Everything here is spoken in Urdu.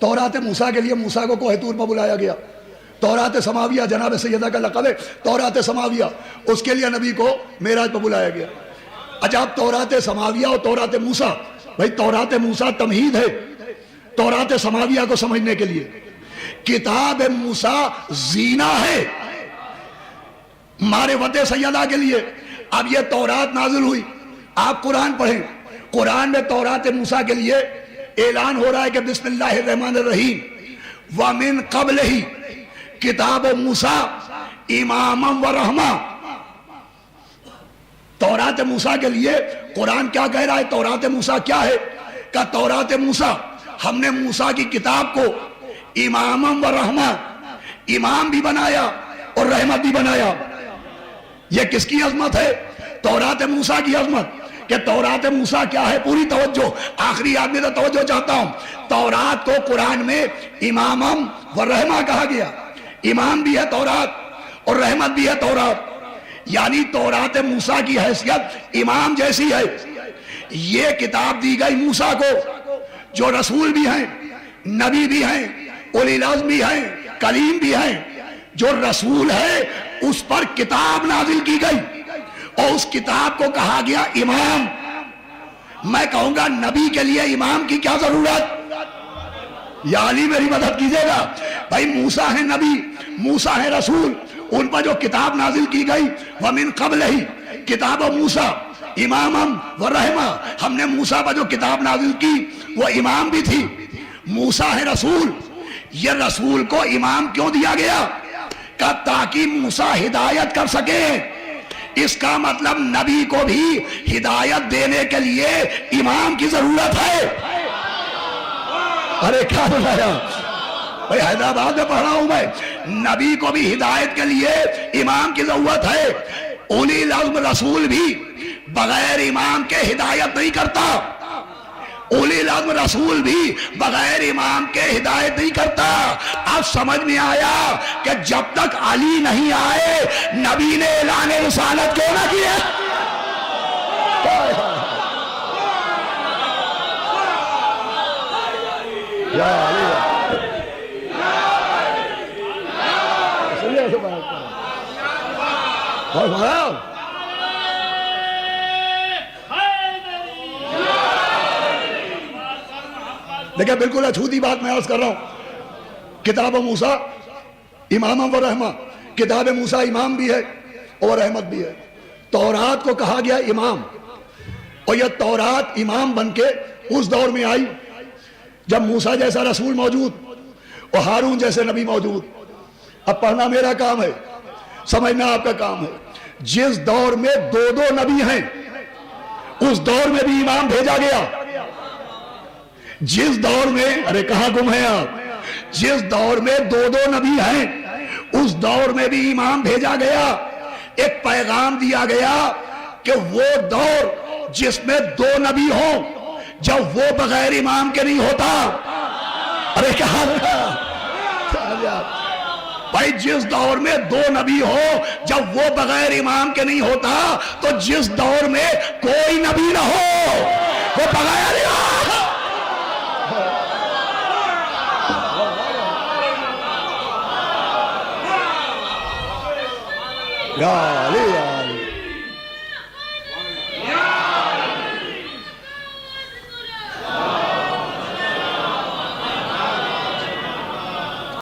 تورات موسیٰ کے لیے موسیٰ کو کوہ طور پر بلایا گیا. تورات سماویہ جناب سیدہ کا لقب ہے تورات سماویہ, اس کے لیے نبی کو معراج پر بلایا گیا. اچھا اب تورات سماویہ اور تورات موسیٰ, بھائی تورات موسیٰ تمہید ہے تورات سماویہ کو سمجھنے کے لیے. کتاب موسیٰ زینہ ہے معرفت سیدہ کے لیے. اب یہ تورات نازل ہوئی, آپ قرآن پڑھیں, قرآن میں تورات موسیٰ کے لیے اعلان ہو رہا ہے کہ بسم اللہ الرحمن الرحیم وَمِن قَبْلِهِ کتاب موسیٰ اماما و رحمہ. تورات موسیٰ کے لیے قرآن کیا کہہ رہا ہے؟ تورات موسیٰ کیا ہے؟ کہ تورات موسیٰ ہم نے موسیٰ کی کتاب کو اماما و رحمہ, امام بھی بنایا اور رحمت بھی بنایا. یہ کس کی عظمت ہے؟ تورات موسیٰ کی عظمت. کہ تورات موسیٰ کیا ہے؟ پوری توجہ, آخری آدمی تو توجہ چاہتا ہوں. تورات کو قرآن میں اماما و رحمہ کہا گیا. امام بھی ہے تورات اور رحمت بھی ہے تورات, یعنی تورات موسیٰ کی حیثیت امام جیسی ہے. یہ کتاب دی گئی موسیٰ کو جو رسول بھی ہیں, نبی بھی ہیں, اولی العزم بھی ہیں, کلیم بھی ہیں. جو رسول ہے اس پر کتاب نازل کی گئی اور اس کتاب کو کہا گیا امام. میں کہوں گا نبی کے لیے امام کی کیا ضرورت؟ یا علی میری مدد کیجئے گا. بھائی موسیٰ ہے نبی, موسیٰ ہے رسول, ان پر جو کتاب نازل کی گئی وَمِن قَبْلِهِ کتاب موسیٰ اماما و رحمہ, ہم نے موسیٰ پر جو کتاب نازل کی وہ امام بھی تھی. موسیٰ ہے رسول, یہ رسول کو امام کیوں دیا گیا؟ کہ تاکہ موسیٰ ہدایت کر سکے. اس کا مطلب نبی کو بھی ہدایت دینے کے لیے امام کی ضرورت ہے. ارے کیا بتایا بھائی, حیدرآباد میں پڑھ رہا ہوں میں, نبی کو بھی ہدایت کے لیے امام کی ضرورت ہے. اولی العزم رسول بھی بغیر امام کے ہدایت نہیں کرتا. اولی العزم رسول بھی بغیر امام کے ہدایت نہیں کرتا. اب سمجھ میں آیا کہ جب تک علی نہیں آئے نبی نے اعلان رسالت کیوں نہ کیا؟ یا علی دیکھیں بالکل اچھوتی بات میں عرض کر رہا ہوں. کتاب موسیٰ اماما و رحمہ, کتاب موسیٰ امام بھی ہے اور رحمت بھی ہے. تورات کو کہا گیا امام, اور یہ تورات امام بن کے اس دور میں آئی جب موسیٰ جیسا رسول موجود اور ہارون جیسے نبی موجود. اب پڑھنا میرا کام ہے, سمجھنا آپ کا کام ہے. جس دور میں دو نبی ہیں اس دور میں بھی امام بھیجا گیا. جس دور میں, ارے کہاں گم ہیں آپ, جس دور میں دو نبی ہیں اس دور میں بھی امام بھیجا گیا. ایک پیغام دیا گیا کہ وہ دور جس میں دو نبی ہوں جب وہ بغیر امام کے نہیں ہوتا. ارے کہاں بھائی, جس دور میں دو نبی ہو جب وہ بغیر امام کے نہیں ہوتا, تو جس دور میں کوئی نبی نہ ہو وہ بغیر امام. یا علی